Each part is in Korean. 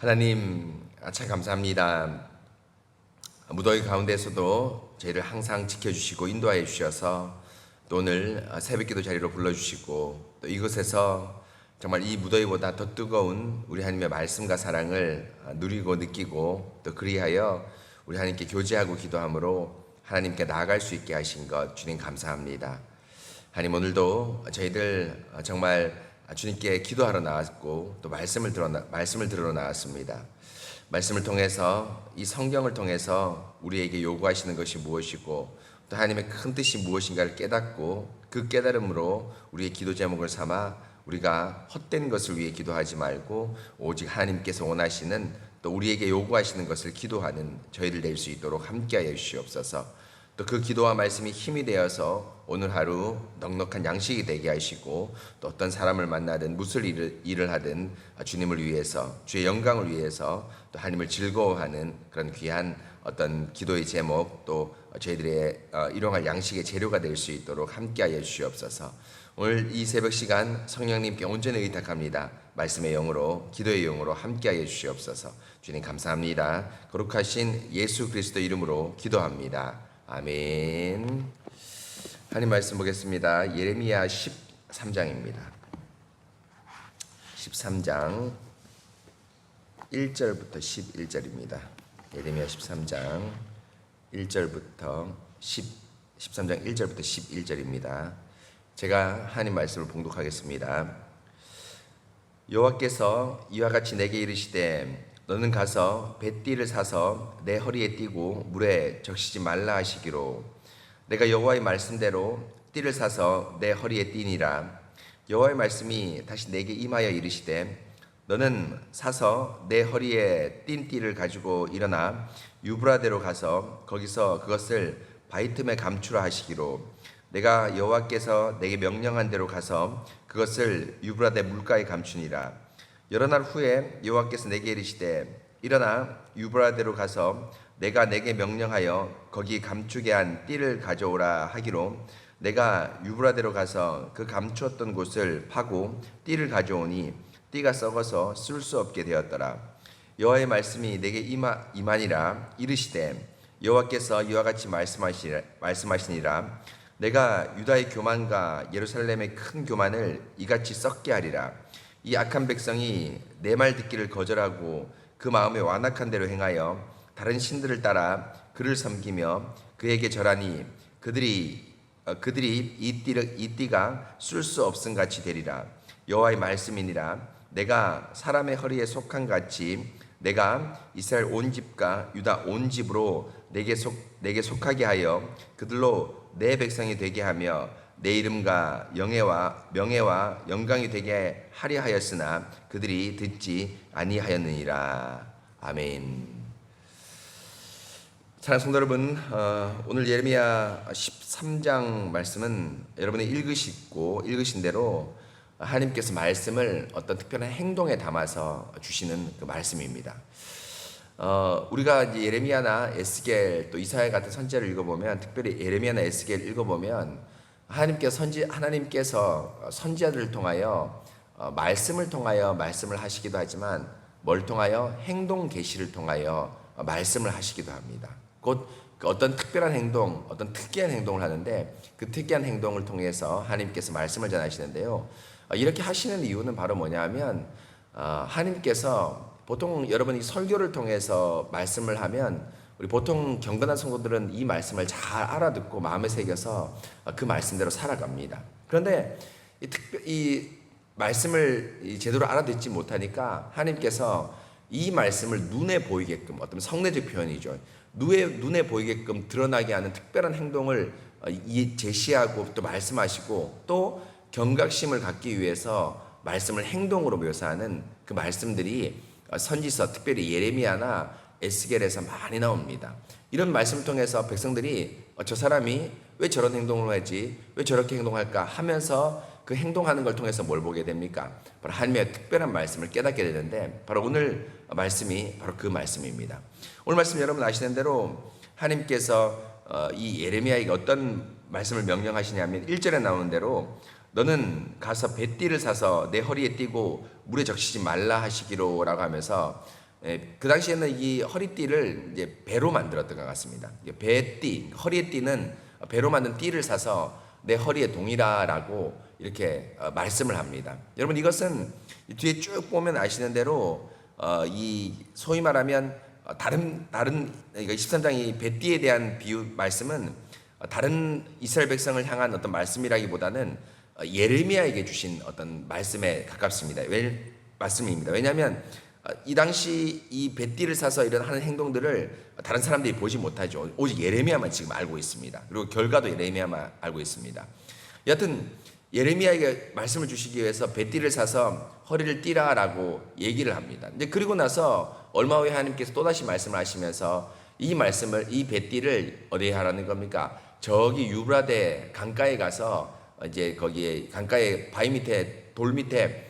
하나님, 참 감사합니다. 무더위 가운데서도 저희를 항상 지켜주시고 인도하여 주셔서 또 오늘 새벽기도 자리로 불러주시고 또 이곳에서 정말 이 무더위보다 더 뜨거운 우리 하나님의 말씀과 사랑을 누리고 느끼고 또 그리하여 우리 하나님께 교제하고 기도함으로 하나님께 나아갈 수 있게 하신 것 주님 감사합니다. 하나님, 오늘도 저희들 정말 주님께 기도하러 나왔고 또 말씀을 들으러 나왔습니다. 말씀을 통해서 이 성경을 통해서 우리에게 요구하시는 것이 무엇이고 또 하나님의 큰 뜻이 무엇인가를 깨닫고 그 깨달음으로 우리의 기도 제목을 삼아 우리가 헛된 것을 위해 기도하지 말고 오직 하나님께서 원하시는 또 우리에게 요구하시는 것을 기도하는 저희들 될 수 있도록 함께하여 주시옵소서. 또 그 기도와 말씀이 힘이 되어서 오늘 하루 넉넉한 양식이 되게 하시고 또 어떤 사람을 만나든 무슨 일을 하든 주님을 위해서 주의 영광을 위해서 또 하나님을 즐거워하는 그런 귀한 어떤 기도의 제목 또 저희들의 일용할 양식의 재료가 될 수 있도록 함께하여 주시옵소서. 오늘 이 새벽 시간 성령님께 온전히 의탁합니다. 말씀의 영으로 기도의 영으로 함께하여 주시옵소서. 주님 감사합니다. 거룩하신 예수 그리스도 이름으로 기도합니다. 아멘. 하나님 말씀 보겠습니다. 예레미야 13장입니다. 13장 1절부터 11절입니다. 예레미야 13장 1절부터 13장 1절부터 11절입니다. 제가 하나님 말씀을 봉독하겠습니다. 여호와께서 이와 같이 내게 이르시되 너는 가서 뱃띠를 사서 내 허리에 띠고 물에 적시지 말라 하시기로 내가 여호와의 말씀대로 띠를 사서 내 허리에 띠니라. 여호와의 말씀이 다시 내게 임하여 이르시되 너는 사서 내 허리에 띈 띠를 가지고 일어나 유브라데로 가서 거기서 그것을 바위 틈에 감추라 하시기로 내가 여호와께서 내게 명령한 대로 가서 그것을 유브라데 물가에 감추니라. 여러 날 후에 여호와께서 내게 이르시되 일어나 유브라데로 가서 내가 내게 명령하여 거기 감추게 한 띠를 가져오라 하기로 내가 유브라데로 가서 그 감추었던 곳을 파고 띠를 가져오니 띠가 썩어서 쓸 수 없게 되었더라. 여호와의 말씀이 내게 임하니라. 이르시되 여호와께서 이와 같이 말씀하시니라. 내가 유다의 교만과 예루살렘의 큰 교만을 이같이 썩게 하리라. 이 악한 백성이 내 말 듣기를 거절하고 그 마음에 완악한 대로 행하여 다른 신들을 따라 그를 섬기며 그에게 절하니 그들이 이 띠가 쓸 수 없음 같이 되리라. 여호와의 말씀이니라. 내가 사람의 허리에 속한 같이 내가 이스라엘 온 집과 유다 온 집으로 내게 속하게 하여 그들로 내 백성이 되게 하며 내 이름과 명예와 영광이 되게 하려 하였으나 그들이 듣지 아니하였느니라. 아멘. 사랑하는 성도 여러분, 오늘 예레미야 13장 말씀은 여러분이 읽으신 대로 하나님께서 말씀을 어떤 특별한 행동에 담아서 주시는 그 말씀입니다. 우리가 예레미야나 에스겔 또 이사야 같은 선지자를 읽어보면, 특별히 예레미야나 에스겔 읽어보면 하나님께서 선지자들을 통하여 말씀을 통하여 말씀을 하시기도 하지만 뭘 통하여 행동 계시를 통하여 말씀을 하시기도 합니다. 곧 어떤 특별한 행동, 어떤 특이한 행동을 하는데 그 특이한 행동을 통해서 하나님께서 말씀을 전하시는데요. 이렇게 하시는 이유는 바로 뭐냐면 하나님께서 보통 여러분이 설교를 통해서 말씀을 하면 우리 보통 경건한 성도들은 이 말씀을 잘 알아듣고 마음에 새겨서 그 말씀대로 살아갑니다. 그런데 이 말씀을 제대로 알아듣지 못하니까 하나님께서 이 말씀을 눈에 보이게끔, 어떤 성내적 표현이죠, 눈에 보이게끔 드러나게 하는 특별한 행동을 제시하고 또 말씀하시고 또 경각심을 갖기 위해서 말씀을 행동으로 묘사하는 그 말씀들이 선지서, 특별히 예레미야나 에스겔에서 많이 나옵니다. 이런 말씀을 통해서 백성들이 저 사람이 왜 저런 행동을 하지, 왜 저렇게 행동할까 하면서 그 행동하는 걸 통해서 뭘 보게 됩니까? 바로 하나님의 특별한 말씀을 깨닫게 되는데, 바로 오늘 말씀이 바로 그 말씀입니다. 오늘 말씀 여러분 아시는 대로 하나님께서 이 예레미야에게 어떤 말씀을 명령하시냐면 1절에 나오는 대로 너는 가서 뱃띠를 사서 내 허리에 띠고 물에 적시지 말라 하시기로라고 하면서 그 당시에는 이 허리띠를 이제 배로 만들었던 것 같습니다. 배띠, 허리에 띠는 배로 만든 띠를 사서 내 허리에 동이라라고 이렇게 말씀을 합니다. 여러분 이것은 뒤에 쭉 보면 아시는 대로 이 소위 말하면 다른 그러니까 23장이 배띠에 대한 비유 말씀은 다른 이스라엘 백성을 향한 어떤 말씀이라기보다는 예레미야에게 주신 어떤 말씀에 가깝습니다. 말씀입니다. 왜냐하면 이 당시 이 배띠를 사서 이런 하는 행동들을 다른 사람들이 보지 못하죠. 오직 예레미야만 지금 알고 있습니다. 그리고 결과도 예레미야만 알고 있습니다. 여하튼 예레미야에게 말씀을 주시기 위해서 배띠를 사서 허리를 띠라라고 얘기를 합니다. 이제 그리고 나서 얼마 후에 하나님께서 또다시 말씀을 하시면서 이 말씀을 이 배띠를 어디에 하라는 겁니까? 저기 유브라데 강가에 가서 이제 거기에 강가에 바위 밑에 돌 밑에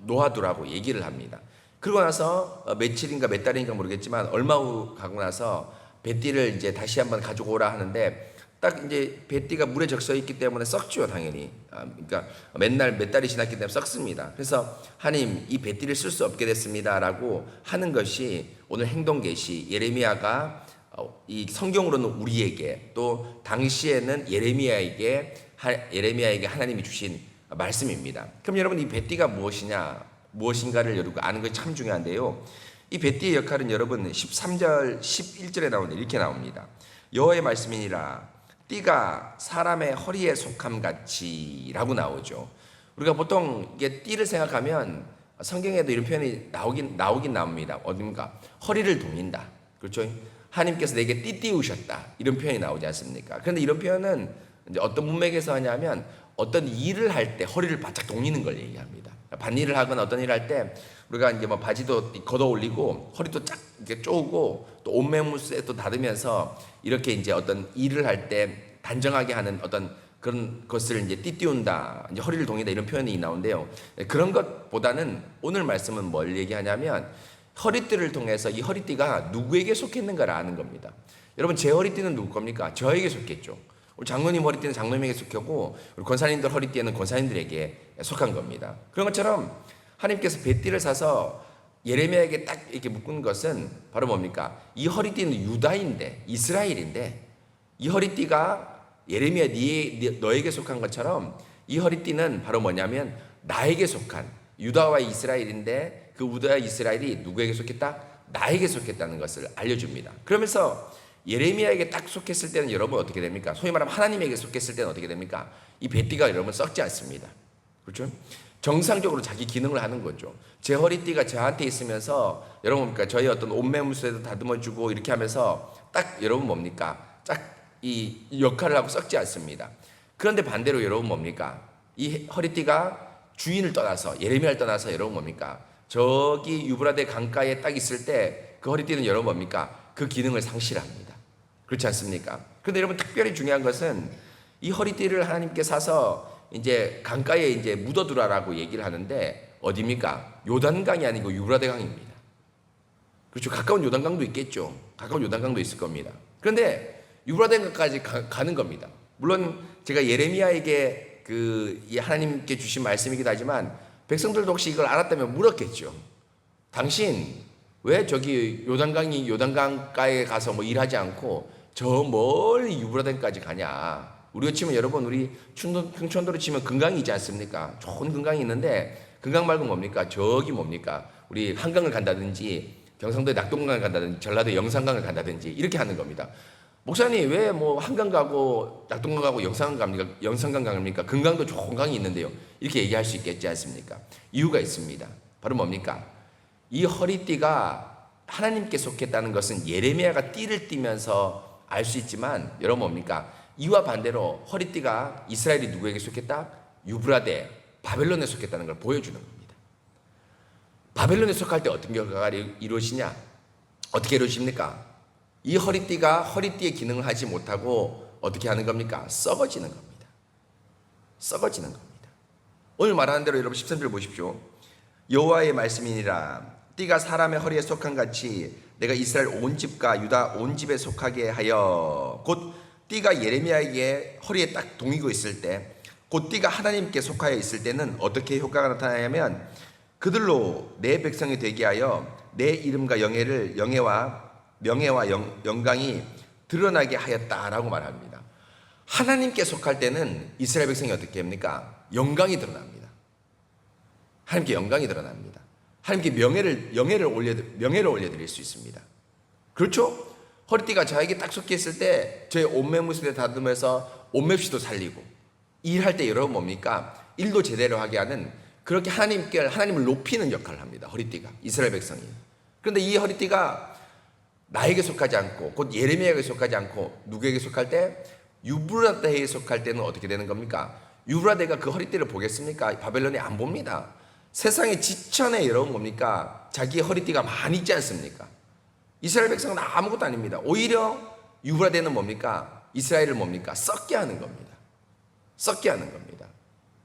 놓아두라고 얘기를 합니다. 그러고 나서 며칠인가 몇 달인가 모르겠지만 얼마 후 가고 나서 배띠를 이제 다시 한번 가지고 오라 하는데 딱 이제 배띠가 물에 적셔 있기 때문에 썩죠, 당연히. 그러니까 맨날 몇 달이 지났기 때문에 썩습니다. 그래서 하나님 이 배띠를 쓸 수 없게 됐습니다라고 하는 것이 오늘 행동 계시 예레미야가 이 성경으로는 우리에게 또 당시에는 예레미야에게 하나님이 주신 말씀입니다. 그럼 여러분 이 배띠가 무엇인가를 여러분 아는 것이 참 중요한데요. 이 배띠의 역할은 여러분 13절 11절에 나오는데 이렇게 나옵니다. 여호와의 말씀이니라 띠가 사람의 허리에 속함 같이라고 나오죠. 우리가 보통 이게 띠를 생각하면 성경에도 이런 표현이 나오긴 나옵니다. 어딘가 허리를 동인다. 그렇죠? 하나님께서 내게 띠 띄우셨다. 이런 표현이 나오지 않습니까? 그런데 이런 표현은 이제 어떤 문맥에서 하냐면 어떤 일을 할 때 허리를 바짝 동이는 걸 얘기합니다. 밭일을 하거나 어떤 일을 할 때 우리가 이제 뭐 바지도 걷어 올리고 허리도 쫙 이렇게 쪼고 또 옷매무새 또 닫으면서 이렇게 이제 어떤 일을 할 때 단정하게 하는 어떤 그런 것을 이제 띠띠운다, 이제 허리를 동이다 이런 표현이 나오는데요. 그런 것보다는 오늘 말씀은 뭘 얘기하냐면 허리띠를 통해서 이 허리띠가 누구에게 속했는가를 아는 겁니다. 여러분 제 허리띠는 누구 겁니까? 저에게 속했죠. 우리 장로님 허리띠는 장로님에게 속했고 우리 권사님들 허리띠는 권사님들에게 속한 겁니다. 그런 것처럼 하나님께서 배띠를 사서 예레미야에게 딱 이렇게 묶은 것은 바로 뭡니까? 이 허리띠는 유다인데 이스라엘인데 이 허리띠가 예레미야 너에게 속한 것처럼 이 허리띠는 바로 뭐냐면 나에게 속한 유다와 이스라엘인데 그 유다와 이스라엘이 누구에게 속했다? 나에게 속했다는 것을 알려줍니다. 그러면서 예레미야에게 딱 속했을 때는 여러분 어떻게 됩니까? 소위 말하면 하나님에게 속했을 때는 어떻게 됩니까? 이 배띠가 여러분 썩지 않습니다. 그렇죠? 정상적으로 자기 기능을 하는 거죠. 제 허리띠가 저한테 있으면서 여러분 뭡니까? 저희 어떤 옷매무새도 다듬어주고 이렇게 하면서 딱 여러분 뭡니까? 딱 이 역할을 하고 썩지 않습니다. 그런데 반대로 여러분 뭡니까? 이 허리띠가 주인을 떠나서 예레미야를 떠나서 여러분 뭡니까? 저기 유브라데 강가에 딱 있을 때 그 허리띠는 여러분 뭡니까? 그 기능을 상실합니다. 그렇지 않습니까? 그런데 여러분 특별히 중요한 것은 이 허리띠를 하나님께 사서 이제 강가에 이제 묻어두라라고 얘기를 하는데 어디입니까? 요단강이 아니고 유브라데 강입니다. 그렇죠? 가까운 요단강도 있겠죠. 가까운 요단강도 있을 겁니다. 그런데 유브라데 강까지 가는 겁니다. 물론 제가 예레미야에게 이 하나님께 주신 말씀이기도 하지만 백성들도 혹시 이걸 알았다면 물었겠죠. 당신 왜 저기 요단강가에 가서 뭐 일하지 않고 저 멀리 유브라데까지 가냐? 우리가 치면 여러분 우리 충청도로 치면 금강이 있지 않습니까? 좋은 금강이 있는데 금강 말고 뭡니까? 저기 뭡니까? 우리 한강을 간다든지 경상도에 낙동강을 간다든지 전라도에 영산강을 간다든지 이렇게 하는 겁니다. 목사님 왜 뭐 한강 가고 낙동강 가고 영산강 갑니까? 금강도 좋은 강이 있는데요. 이렇게 얘기할 수 있겠지 않습니까? 이유가 있습니다. 바로 뭡니까? 이 허리띠가 하나님께 속했다는 것은 예레미야가 띠를 띠면서 알 수 있지만 여러분 뭡니까? 이와 반대로 허리띠가 이스라엘이 누구에게 속했다? 유브라데 바벨론에 속했다는 걸 보여주는 겁니다. 바벨론에 속할 때 어떤 결과가 이루어지냐? 어떻게 이루어집니까? 이 허리띠가 허리띠의 기능을 하지 못하고 어떻게 하는 겁니까? 썩어지는 겁니다. 썩어지는 겁니다. 오늘 말하는 대로 여러분 13절 보십시오. 여호와의 말씀이니라 띠가 사람의 허리에 속한 같이 내가 이스라엘 온 집과 유다 온 집에 속하게 하여 곧 띠가 예레미야에게 허리에 딱 동이고 있을 때 곧 띠가 하나님께 속하여 있을 때는 어떻게 효과가 나타나냐면 그들로 내 백성이 되게 하여 내 이름과 명예와 영광이 드러나게 하였다라고 말합니다. 하나님께 속할 때는 이스라엘 백성이 어떻게 합니까? 영광이 드러납니다. 하나님께 영광이 드러납니다. 하나님께 명예를 올려드릴 수 있습니다. 그렇죠? 허리띠가 저에게 딱 섞여 있을 때 저의 옷매무새에 다듬어서 옷맵시도 살리고, 일할 때 여러분 뭡니까? 일도 제대로 하게 하는, 그렇게 하나님을 높이는 역할을 합니다. 허리띠가, 이스라엘 백성이. 그런데 이 허리띠가 나에게 속하지 않고, 곧 예레미야에게 속하지 않고 누구에게 속할 때? 유브라데에 속할 때는 어떻게 되는 겁니까? 유브라데가 그 허리띠를 보겠습니까? 바벨론이 안 봅니다. 세상의 지천에 여러분 뭡니까? 자기의 허리띠가 많이 있지 않습니까? 이스라엘 백성은 아무것도 아닙니다. 오히려 유브라데는 뭡니까? 이스라엘을 뭡니까? 썩게 하는 겁니다. 썩게 하는 겁니다.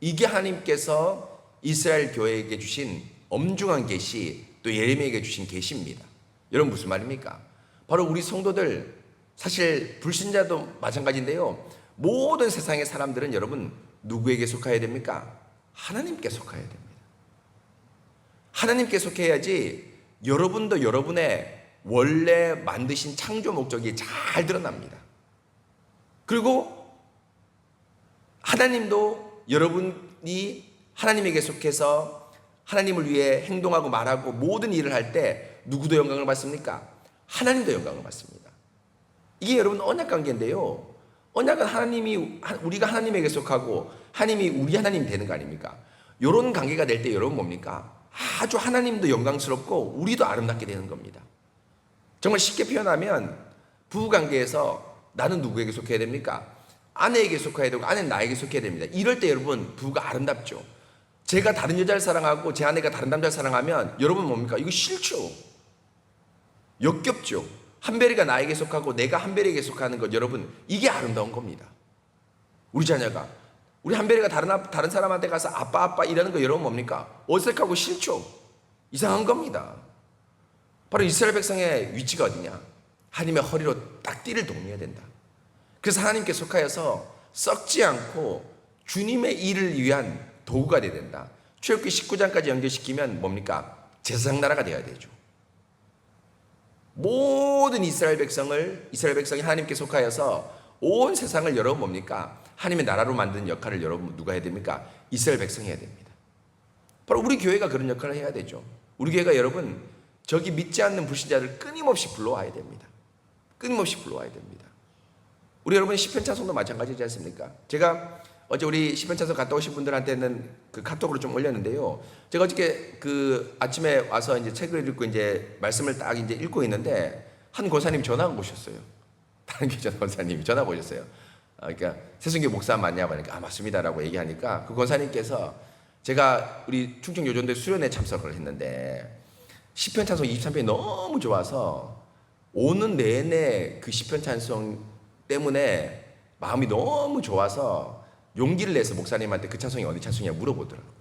이게 하나님께서 이스라엘 교회에게 주신 엄중한 계시, 또 예레미야에게 주신 계시입니다. 여러분 무슨 말입니까? 바로 우리 성도들, 사실 불신자도 마찬가지인데요, 모든 세상의 사람들은 여러분 누구에게 속해야 됩니까? 하나님께 속해야 됩니다. 하나님께 속해야지 여러분도 여러분의 원래 만드신 창조 목적이 잘 드러납니다. 그리고 하나님도 여러분이 하나님에게 속해서 하나님을 위해 행동하고 말하고 모든 일을 할 때 누구도 영광을 받습니까? 하나님도 영광을 받습니다. 이게 여러분 언약 관계인데요, 언약은 우리가 하나님에게 속하고 하나님이 우리 하나님이 되는 거 아닙니까? 이런 관계가 될 때 여러분 뭡니까? 아주 하나님도 영광스럽고 우리도 아름답게 되는 겁니다. 정말 쉽게 표현하면 부부관계에서 나는 누구에게 속해야 됩니까? 아내에게 속해야 되고 아내는 나에게 속해야 됩니다. 이럴 때 여러분 부부가 아름답죠. 제가 다른 여자를 사랑하고 제 아내가 다른 남자를 사랑하면 여러분 뭡니까? 이거 싫죠. 역겹죠. 한별이가 나에게 속하고 내가 한별이에게 속하는 것, 여러분 이게 아름다운 겁니다. 우리 자녀가, 우리 한별이가 다른 사람한테 가서 아빠 이러는 거 여러분 뭡니까? 어색하고 싫죠. 이상한 겁니다. 바로 이스라엘 백성의 위치가 어디냐? 하나님의 허리로 딱 띠를 동여야 된다. 그래서 하나님께 속하여서 썩지 않고 주님의 일을 위한 도구가 되어야 된다. 출애굽기 19장까지 연결시키면 뭡니까? 제사장 나라가 되어야 되죠. 모든 이스라엘 백성이 하나님께 속하여서 온 세상을 여러분 뭡니까? 하나님의 나라로 만드는 역할을 여러분 누가 해야 됩니까? 이스라엘 백성이 해야 됩니다. 바로 우리 교회가 그런 역할을 해야 되죠. 우리 교회가 여러분 저기 믿지 않는 불신자를 끊임없이 불러와야 됩니다. 끊임없이 불러와야 됩니다. 우리 여러분 시편 찬송도 마찬가지지 않습니까? 제가 어제 우리 시편 찬송 갔다 오신 분들한테는 그 카톡으로 좀 올렸는데요. 제가 어저께 그 아침에 와서 이제 책을 읽고 이제 말씀을 딱 이제 읽고 있는데 한 권사님 전화가 오셨어요. 다른 교회 권사님이 전화가 오셨어요. 그러니까 세순교 목사 맞냐고 하니까 맞습니다라고 얘기하니까 그 권사님께서 제가 우리 충청 요전대 수련회 참석을 했는데 시편 찬송 23편이 너무 좋아서 오는 내내 그 시편 찬송 때문에 마음이 너무 좋아서 용기를 내서 목사님한테 그 찬송이 어디 찬송이냐 물어보더라고요.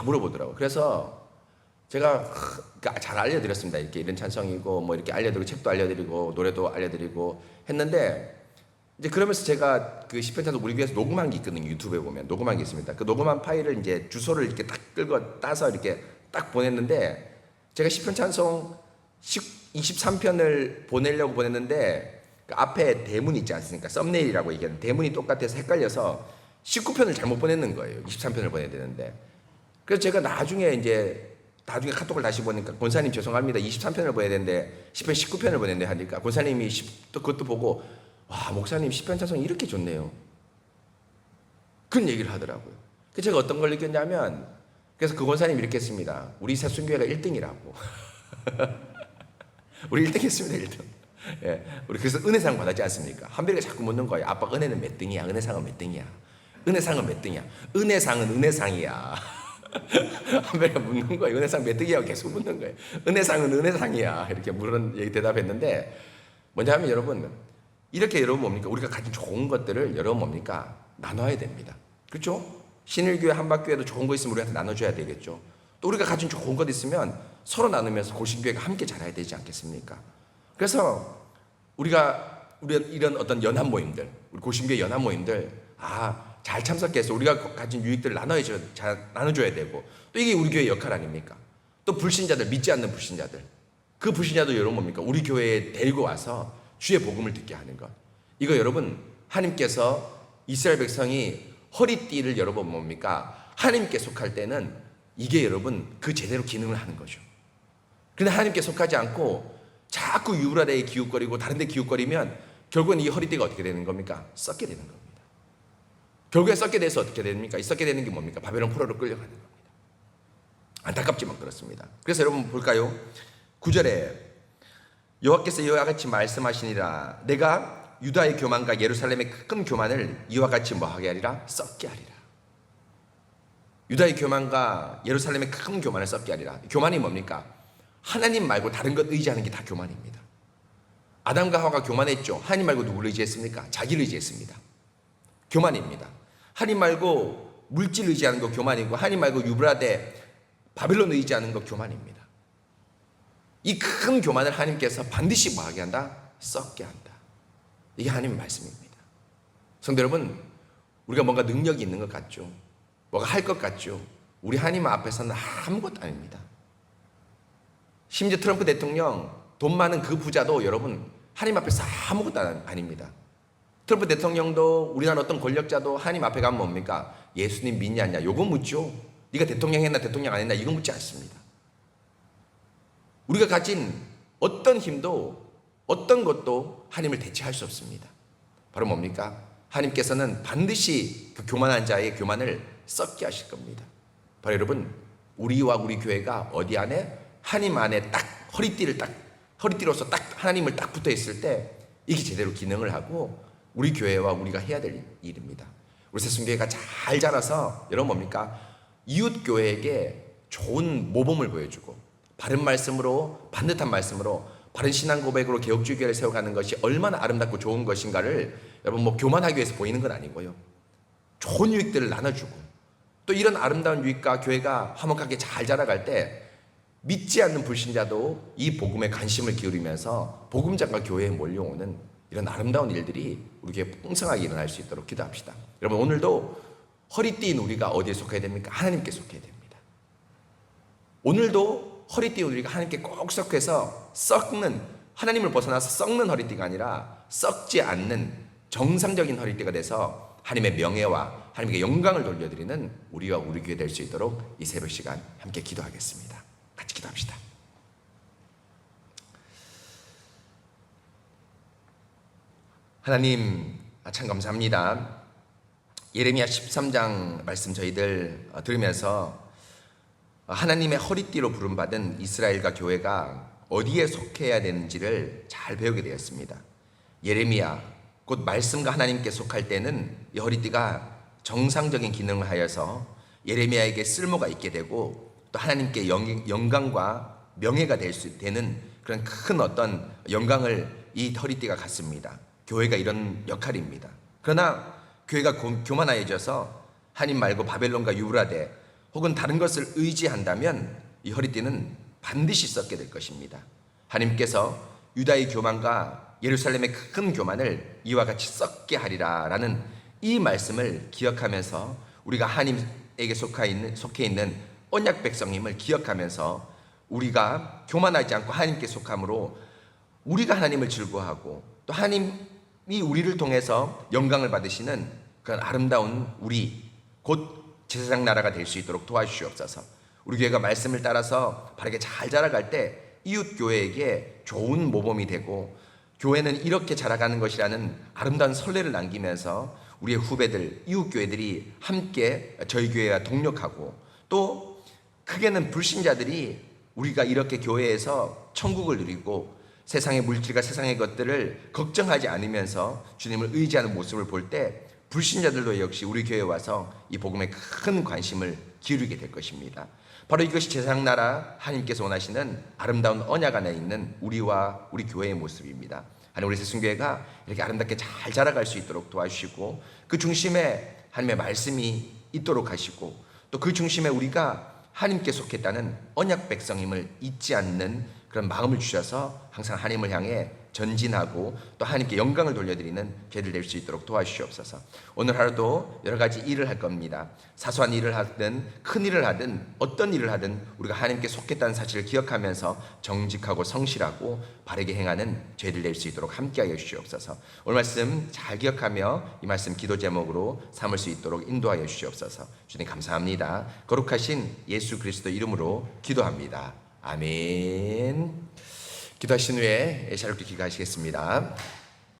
물어보더라고요. 그래서 제가 잘 알려드렸습니다. 이렇게 이런 찬송이고 뭐 이렇게 알려드리고 책도 알려드리고 노래도 알려드리고 했는데 이제 그러면서 제가 그 시편 찬송 우리 교회에서 녹음한 게 있거든요. 유튜브에 보면 녹음한 게 있습니다. 그 녹음한 파일을 이제 주소를 이렇게 딱 끌고 따서 이렇게 딱 보냈는데 제가 시편 찬송 23편을 보내려고 보냈는데 그 앞에 대문이 있지 않습니까? 썸네일이라고 얘기하는 대문이 똑같아서 헷갈려서 19편을 잘못 보냈는 거예요. 23편을 보내야 되는데. 그래서 제가 나중에 카톡을 다시 보니까 권사님 죄송합니다. 23편을 보내야 되는데 10편 19편을 보냈네 하니까 권사님이 또 그것도 보고 와 목사님 10편 찬송이 이렇게 좋네요. 그런 얘기를 하더라고요. 그래서 제가 어떤 걸 느꼈냐면 그래서 그 권사님이 이렇게 했습니다. 우리 새순교회가 1등이라고. 우리 1등 했습니다. 1등. 예, 우리 그래서 은혜상 받았지 않습니까? 한별이가 자꾸 묻는 거예요. 아빠 은혜는 몇 등이야? 은혜상은 몇 등이야? 은혜상은 몇 등이야? 은혜상은 은혜상이야. 한별이가 묻는 거예요. 은혜상 몇 등이야? 계속 묻는 거예요. 은혜상은 은혜상이야. 이렇게 대답했는데 먼저 하면 여러분 이렇게 여러분 뭡니까? 우리가 가진 좋은 것들을 여러분 뭡니까? 나눠야 됩니다. 그렇죠? 신일교회 한박교회도 좋은 거 있으면 우리한테 나눠줘야 되겠죠. 또 우리가 가진 좋은 것 있으면 서로 나누면서 고신교회가 함께 자라야 되지 않겠습니까? 그래서 우리가 이런 어떤 연합 모임들, 우리 고신교회 연합 모임들, 잘 참석해서 우리가 가진 유익들을 나눠줘야 되고, 또 이게 우리 교회의 역할 아닙니까? 또 불신자들, 믿지 않는 불신자들, 그 불신자도 여러분 뭡니까? 우리 교회에 데리고 와서 주의 복음을 듣게 하는 것. 이거 여러분, 하나님께서 이스라엘 백성이 허리띠를 여러분 뭡니까? 하나님께 속할 때는 이게 여러분 그 제대로 기능을 하는 거죠. 근데 하나님께 속하지 않고 자꾸 유브라데에 기웃거리고 다른 데 기웃거리면 결국은 이 허리띠가 어떻게 되는 겁니까? 썩게 되는 겁니다. 결국에 썩게 돼서 어떻게 됩니까? 이 썩게 되는 게 뭡니까? 바벨론 포로로 끌려가는 겁니다. 안타깝지만 그렇습니다. 그래서 여러분 볼까요? 9절에 여호와께서 이와 같이 말씀하시니라. 내가 유다의 교만과 예루살렘의 큰 교만을 이와 같이 뭐하게 하리라? 썩게 하리라. 유다의 교만과 예루살렘의 큰 교만을 썩게 하리라. 교만이 뭡니까? 하나님 말고 다른 것 의지하는 게 다 교만입니다. 아담과 하와가 교만했죠. 하나님 말고 누구를 의지했습니까? 자기를 의지했습니다. 교만입니다. 하나님 말고 물질 의지하는 거 교만이고, 하나님 말고 유브라데 바벨론 의지하는 거 교만입니다. 이 큰 교만을 하나님께서 반드시 뭐하게 한다? 썩게 한다. 이게 하나님의 말씀입니다. 성도 여러분, 우리가 뭔가 능력이 있는 것 같죠? 뭐가 할 것 같죠? 우리 하나님 앞에서는 아무것도 아닙니다. 심지어 트럼프 대통령, 돈 많은 그 부자도 여러분 하나님 앞에서 아무것도 아닙니다. 트럼프 대통령도 우리나라 어떤 권력자도 하나님 앞에 가면 뭡니까? 예수님 믿냐 않냐? 요거 묻죠. 네가 대통령 했나 대통령 안 했나? 이거 묻지 않습니다. 우리가 가진 어떤 힘도 어떤 것도 하나님을 대체할 수 없습니다. 바로 뭡니까? 하나님께서는 반드시 그 교만한 자의 교만을 썩게 하실 겁니다. 바로 여러분, 우리와 우리 교회가 어디 안에? 하나님 안에 딱 허리띠로서 딱 하나님을 딱 붙어 있을 때 이게 제대로 기능을 하고 우리 교회와 우리가 해야 될 일입니다. 우리 새순교회가 잘 자라서 여러분 뭡니까? 이웃 교회에게 좋은 모범을 보여주고 바른 말씀으로, 반듯한 말씀으로, 바른 신앙 고백으로 개혁주의 교회를 세워가는 것이 얼마나 아름답고 좋은 것인가를 여러분 뭐 교만하기 위해서 보이는 건 아니고요. 좋은 유익들을 나눠주고, 또 이런 아름다운 유익과 교회가 화목하게 잘 자라갈 때 믿지 않는 불신자도 이 복음에 관심을 기울이면서 복음장과 교회에 몰려오는 이런 아름다운 일들이 우리 교회에 풍성하게 일어날 수 있도록 기도합시다. 여러분, 오늘도 허리띠인 우리가 어디에 속해야 됩니까? 하나님께 속해야 됩니다. 오늘도 허리띠인 우리가 하나님께 꼭 속해서 썩는, 하나님을 벗어나서 썩는 허리띠가 아니라 썩지 않는 정상적인 허리띠가 돼서 하나님의 명예와 하나님께 영광을 돌려드리는 우리와 우리 교회 될 수 있도록 이 새벽 시간 함께 기도하겠습니다. 같이 기도합시다. 하나님, 참 감사합니다. 예레미야 13장 말씀 저희들 들으면서 하나님의 허리띠로 부름받은 이스라엘과 교회가 어디에 속해야 되는지를 잘 배우게 되었습니다. 예레미야, 곧 말씀과 하나님께 속할 때는 이 허리띠가 정상적인 기능을 하여서 예레미야에게 쓸모가 있게 되고 또 하나님께 영광과 명예가 되는 그런 큰 어떤 영광을 이 허리띠가 갖습니다. 교회가 이런 역할입니다. 그러나 교회가 교만해져서 하나님 말고 바벨론과 유브라데 혹은 다른 것을 의지한다면 이 허리띠는 반드시 썩게 될 것입니다. 하나님께서 유다의 교만과 예루살렘의 큰 교만을 이와 같이 썩게 하리라 라는 이 말씀을 기억하면서 우리가 하나님에게 속해 있는 언약 백성임을 기억하면서 우리가 교만하지 않고 하나님께 속함으로 우리가 하나님을 즐거워하고 또 하나님이 우리를 통해서 영광을 받으시는 그런 아름다운 우리 곧 제사장 나라가 될 수 있도록 도와주시옵소서. 우리 교회가 말씀을 따라서 바르게 잘 자라갈 때 이웃 교회에게 좋은 모범이 되고 교회는 이렇게 자라가는 것이라는 아름다운 선례를 남기면서 우리의 후배들, 이웃 교회들이 함께 저희 교회와 동력하고 또 크게는 불신자들이 우리가 이렇게 교회에서 천국을 누리고 세상의 물질과 세상의 것들을 걱정하지 않으면서 주님을 의지하는 모습을 볼 때 불신자들도 역시 우리 교회에 와서 이 복음에 큰 관심을 기울이게 될 것입니다. 바로 이것이 제사장 나라 하나님께서 원하시는 아름다운 언약 안에 있는 우리와 우리 교회의 모습입니다. 하나님, 우리 새순교회가 이렇게 아름답게 잘 자라갈 수 있도록 도와주시고 그 중심에 하나님의 말씀이 있도록 하시고 또 그 중심에 우리가 하나님께 속했다는 언약 백성임을 잊지 않는 그런 마음을 주셔서 항상 하나님을 향해 전진하고 또 하나님께 영광을 돌려드리는 저희들 될 수 있도록 도와주시옵소서. 오늘 하루도 여러 가지 일을 할 겁니다. 사소한 일을 하든 큰 일을 하든 어떤 일을 하든 우리가 하나님께 속했다는 사실을 기억하면서 정직하고 성실하고 바르게 행하는 저희들 될 수 있도록 함께하여 주시옵소서. 오늘 말씀 잘 기억하며 이 말씀 기도 제목으로 삼을 수 있도록 인도하여 주시옵소서. 주님 감사합니다. 거룩하신 예수 그리스도 이름으로 기도합니다. 아멘. 기도하신 후에 자유롭게 기도하시겠습니다.